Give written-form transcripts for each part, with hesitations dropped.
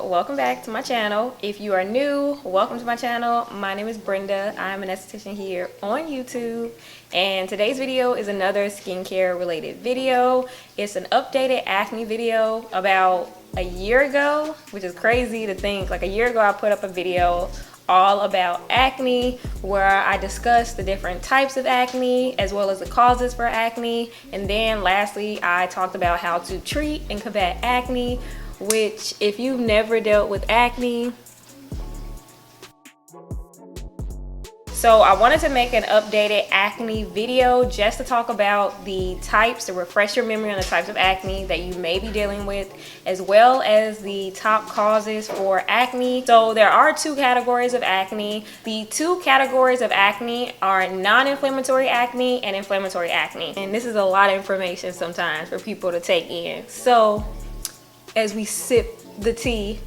welcome back to my channel. If you are new, welcome to my channel. My name is Brenda. I'm an esthetician here on YouTube, and today's video is another skincare related video. It's an updated acne video about a year ago, which is crazy to think. Like a year ago I put up a video all about acne where I discussed the different types of acne as well as the causes for acne, and then lastly I talked about how to treat and combat acne, which if you've never dealt with acne, so I wanted to make an updated acne video just to talk about the types, to refresh your memory on the types of acne that you may be dealing with, as well as the top causes for acne. So there are two categories of acne. The two categories of acne are non-inflammatory acne and inflammatory acne. And this is a lot of information sometimes for people to take in. So as we sip the tea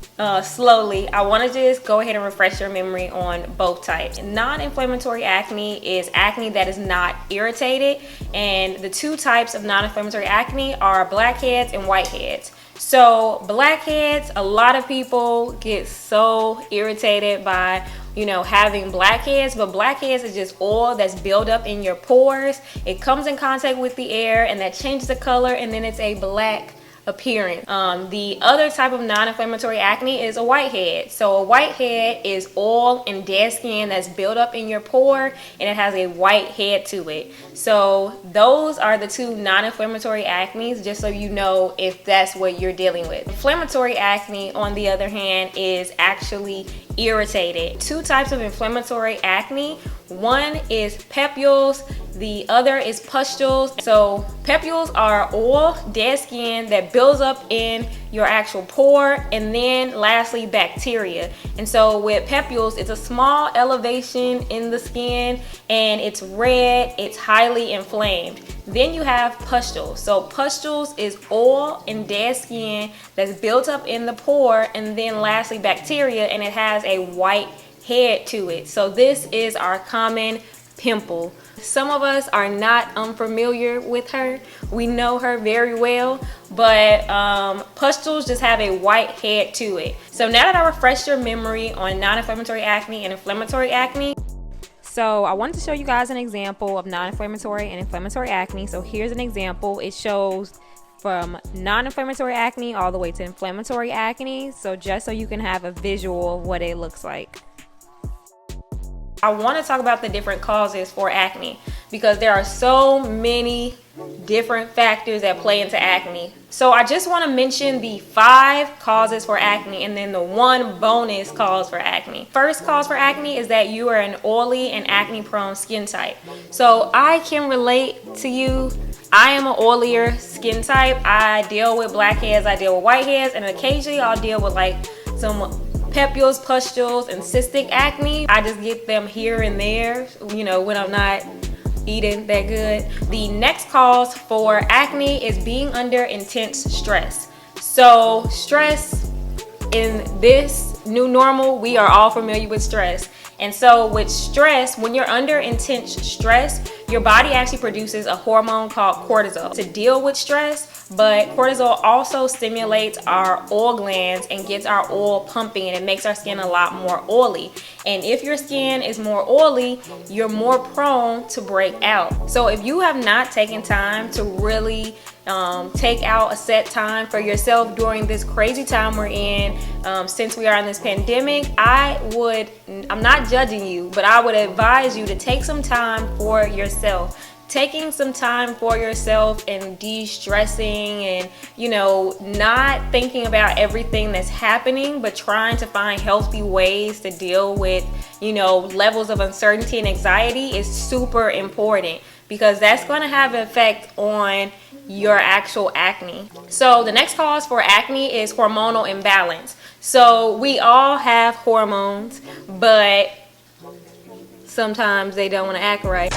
slowly, I want to just go ahead and refresh your memory on both types. Non-inflammatory acne is acne that is not irritated, and the two types of non-inflammatory acne are blackheads and whiteheads. So blackheads, a lot of people get so irritated by having blackheads, but blackheads is just oil that's built up in your pores. It comes in contact with the air and that changes the color, and then it's a black appearance. The other type of non-inflammatory acne is a whitehead. So a whitehead is oil and dead skin that's built up in your pore, and it has a white head to it. So those are the two non-inflammatory acnes, just so you know if that's what you're dealing with. Inflammatory acne, on the other hand, is actually irritated. Two types of inflammatory acne. One is papules, the other is pustules. So papules are oil, dead skin that builds up in your actual pore, and then lastly bacteria. And so with papules, it's a small elevation in the skin and it's red, it's highly inflamed. Then you have pustules. So pustules is oil and dead skin that's built up in the pore, and then lastly bacteria, and it has a white head to it. So this is our common pimple. Some of us are not unfamiliar with her. We know her very well, but pustules just have a white head to it. So now that I refreshed your memory on non-inflammatory acne and inflammatory acne, so I wanted to show you guys an example of non-inflammatory and inflammatory acne. So here's an example. It shows from non-inflammatory acne all the way to inflammatory acne. So just so you can have a visual of what it looks like. I want to talk about the different causes for acne because there are so many different factors that play into acne. So I just want to mention the 5 causes for acne and then the 1 bonus cause for acne. First cause for acne is that you are an oily and acne prone skin type. So I can relate to you. I am an oilier skin type. I deal with blackheads, I deal with whiteheads, and occasionally I'll deal with like some papules, pustules, and cystic acne. I just get them here and there, when I'm not eating that good. The next cause for acne is being under intense stress. So stress, in this new normal, we are all familiar with stress. And so with stress, when you're under intense stress, your body actually produces a hormone called cortisol to deal with stress, but cortisol also stimulates our oil glands and gets our oil pumping, and it makes our skin a lot more oily. And if your skin is more oily, you're more prone to break out. So if you have not taken time to really take out a set time for yourself during this crazy time we're in, since we are in this pandemic, I'm not judging you, but I would advise you to take some time for yourself. Taking some time for yourself and de-stressing and not thinking about everything that's happening, but trying to find healthy ways to deal with levels of uncertainty and anxiety is super important, because that's going to have an effect on your actual acne. So the next cause for acne is hormonal imbalance. So we all have hormones, but sometimes they don't want to act right.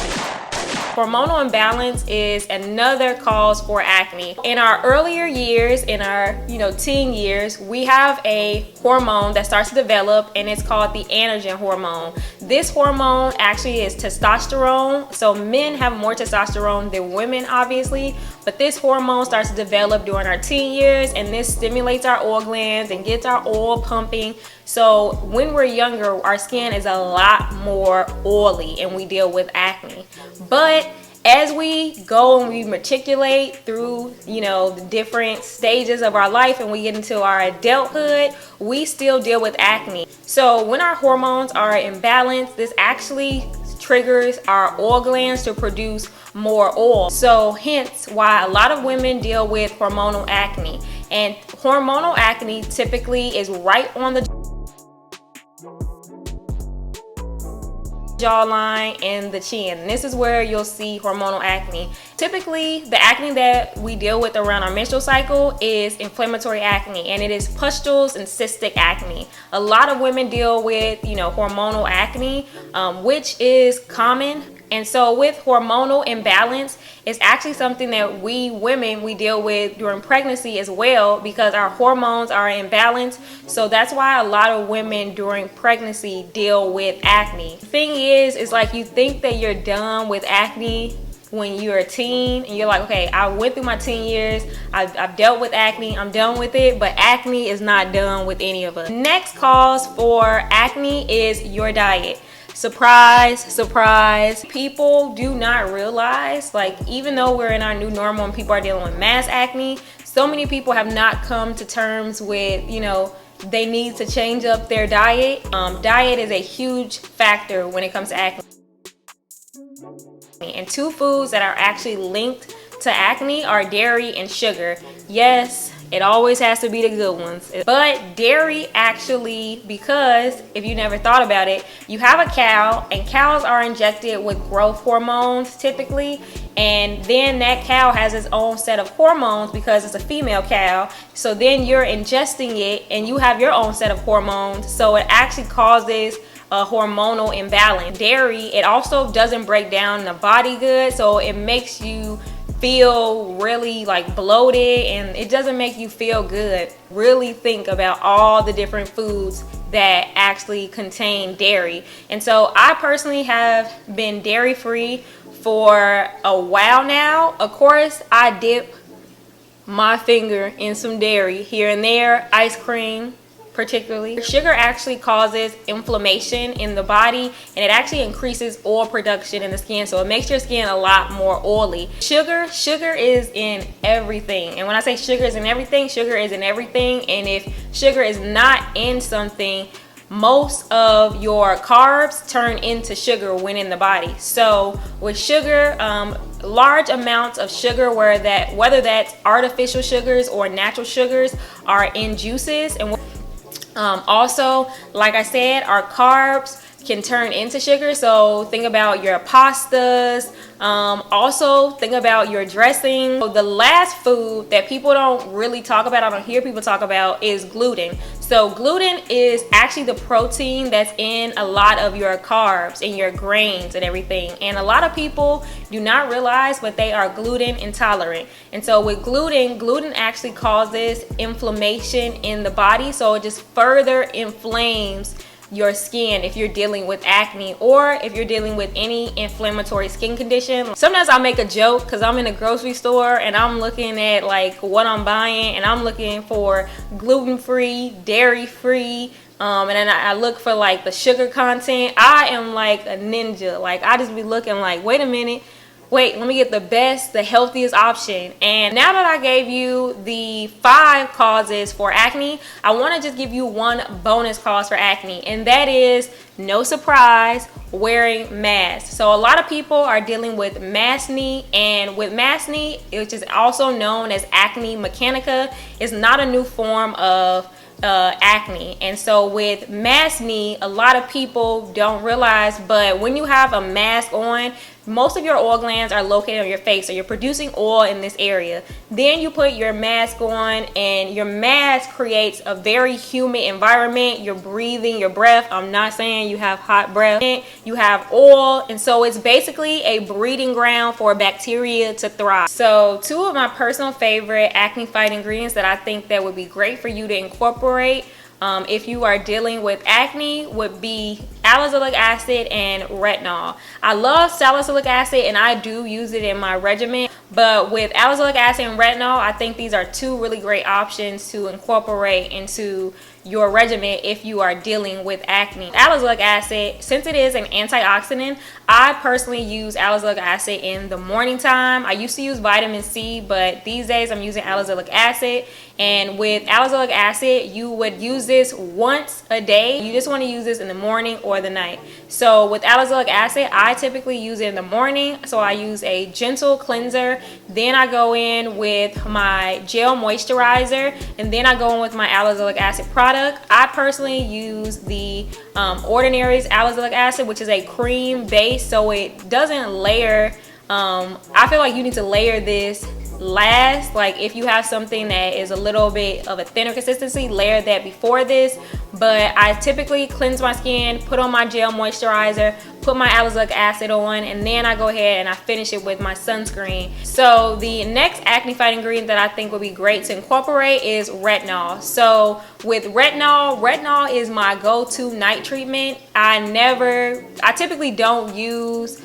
Hormonal imbalance is another cause for acne. In our earlier years, in our teen years, we have a hormone that starts to develop, and it's called the androgen hormone. This hormone actually is testosterone. So men have more testosterone than women, obviously, but this hormone starts to develop during our teen years, and this stimulates our oil glands and gets our oil pumping. So when we're younger, our skin is a lot more oily and we deal with acne. But as we go and we matriculate through, the different stages of our life and we get into our adulthood, we still deal with acne. So when our hormones are imbalanced, this actually triggers our oil glands to produce more oil. So hence why a lot of women deal with hormonal acne. And hormonal acne typically is right on the jawline and the chin. And this is where you'll see hormonal acne. Typically, the acne that we deal with around our menstrual cycle is inflammatory acne, and it is pustules and cystic acne. A lot of women deal with, hormonal acne, which is common. And so with hormonal imbalance, it's actually something that we women, we deal with during pregnancy as well, because our hormones are imbalanced. So that's why a lot of women during pregnancy deal with acne. The thing is like you think that you're done with acne when you're a teen, and you're like, okay, I went through my teen years, I've dealt with acne, I'm done with it. But acne is not done with any of us. Next cause for acne is your diet. Surprise, surprise. People do not realize, like, even though we're in our new normal and people are dealing with mass acne, so many people have not come to terms with, they need to change up their diet. Diet is a huge factor when it comes to acne. And two foods that are actually linked to acne are dairy and sugar. Yes, it always has to be the good ones. But dairy actually, because if you never thought about it, you have a cow, and cows are injected with growth hormones typically, and then that cow has its own set of hormones because it's a female cow. So then you're ingesting it and you have your own set of hormones. So it actually causes a hormonal imbalance. Dairy, it also doesn't break down the body good, so it makes you feel really like bloated, and it doesn't make you feel good. Really think about all the different foods that actually contain dairy. And so I personally have been dairy free for a while now. Of course, I dip my finger in some dairy here and there, ice cream particularly. Sugar actually causes inflammation in the body, and it actually increases oil production in the skin, so it makes your skin a lot more oily. Sugar is in everything, and when I say sugar is in everything, sugar is in everything. And if sugar is not in something, most of your carbs turn into sugar when in the body. So with sugar, large amounts of sugar, whether that's artificial sugars or natural sugars, are in juices. And also, like I said, our carbs can turn into sugar. So think about your pastas. Also think about your dressing. So the last food that people don't really talk about, I don't hear people talk about, is gluten. So gluten is actually the protein that's in a lot of your carbs and your grains and everything. And a lot of people do not realize, but they are gluten intolerant. And so with gluten actually causes inflammation in the body. So it just further inflames your skin if you're dealing with acne, or if you're dealing with any inflammatory skin condition. Sometimes I'll make a joke because I'm in a grocery store and I'm looking at like what I'm buying, and I'm looking for gluten-free, dairy-free, and then I look for like the sugar content. I am like a ninja. Like, I just be looking like, wait a minute, wait, let me get the best, the healthiest option. And now that I gave you the 5 causes for acne, I want to just give you one bonus cause for acne, and that is, no surprise, wearing masks. So a lot of people are dealing with mask-acne, and with mask-acne, which is also known as acne mechanica, is not a new form of acne. And so with mask-acne, a lot of people don't realize, but when you have a mask on, most of your oil glands are located on your face, so you're producing oil in this area. Then you put your mask on, and your mask creates a very humid environment. You're breathing your breath. I'm not saying you have hot breath. You have oil, and so it's basically a breeding ground for bacteria to thrive. So 2 of my personal favorite acne fight ingredients that I think that would be great for you to incorporate if you are dealing with acne would be Allisonic Acid and Retinol. I love salicylic acid and I do use it in my regimen, but with Allisonic Acid and Retinol, I think these are 2 really great options to incorporate into your regimen if you are dealing with acne. Allisonic acid, since it is an antioxidant, I personally use Allisonic acid in the morning time. I used to use vitamin C, but these days I'm using Allisonic acid. And with Allisonic acid, you would use this once a day. You just want to use this in the morning or the night. So with Allisonic acid, I typically use it in the morning. So I use a gentle cleanser. Then I go in with my gel moisturizer, and then I go in with my Allisonic acid product. I personally use the Ordinary's Allisonic acid, which is a cream base, so it doesn't layer. I feel like you need to layer this last. Like if you have something that is a little bit of a thinner consistency, layer that before this. But I typically cleanse my skin, put on my gel moisturizer, put my Allisonic acid on, and then I go ahead and I finish it with my sunscreen. So the next acne fight ingredient that I think would be great to incorporate is retinol. So with retinol is my go-to night treatment. I typically don't use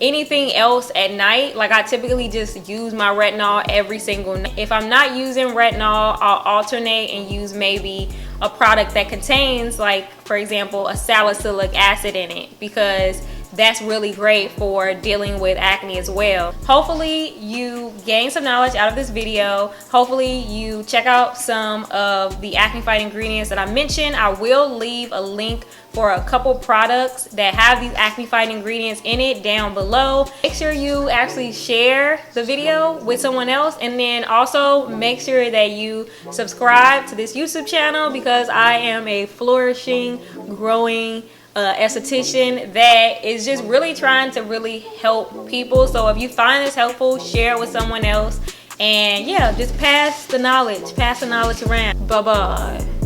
anything else at night. Like I typically just use my retinol every single night. If I'm not using retinol, I'll alternate and use maybe a product that contains, like for example, a salicylic acid in it, because that's really great for dealing with acne as well. Hopefully you gain some knowledge out of this video. Hopefully you check out some of the acne fight ingredients that I mentioned. I will leave a link for a couple products that have these acne fight ingredients in it down below. Make sure you actually share the video with someone else, and then also make sure that you subscribe to this YouTube channel, because I am a flourishing, growing esthetician that is just really trying to really help people. So if you find this helpful, share it with someone else, and yeah, just pass the knowledge around. Bye bye.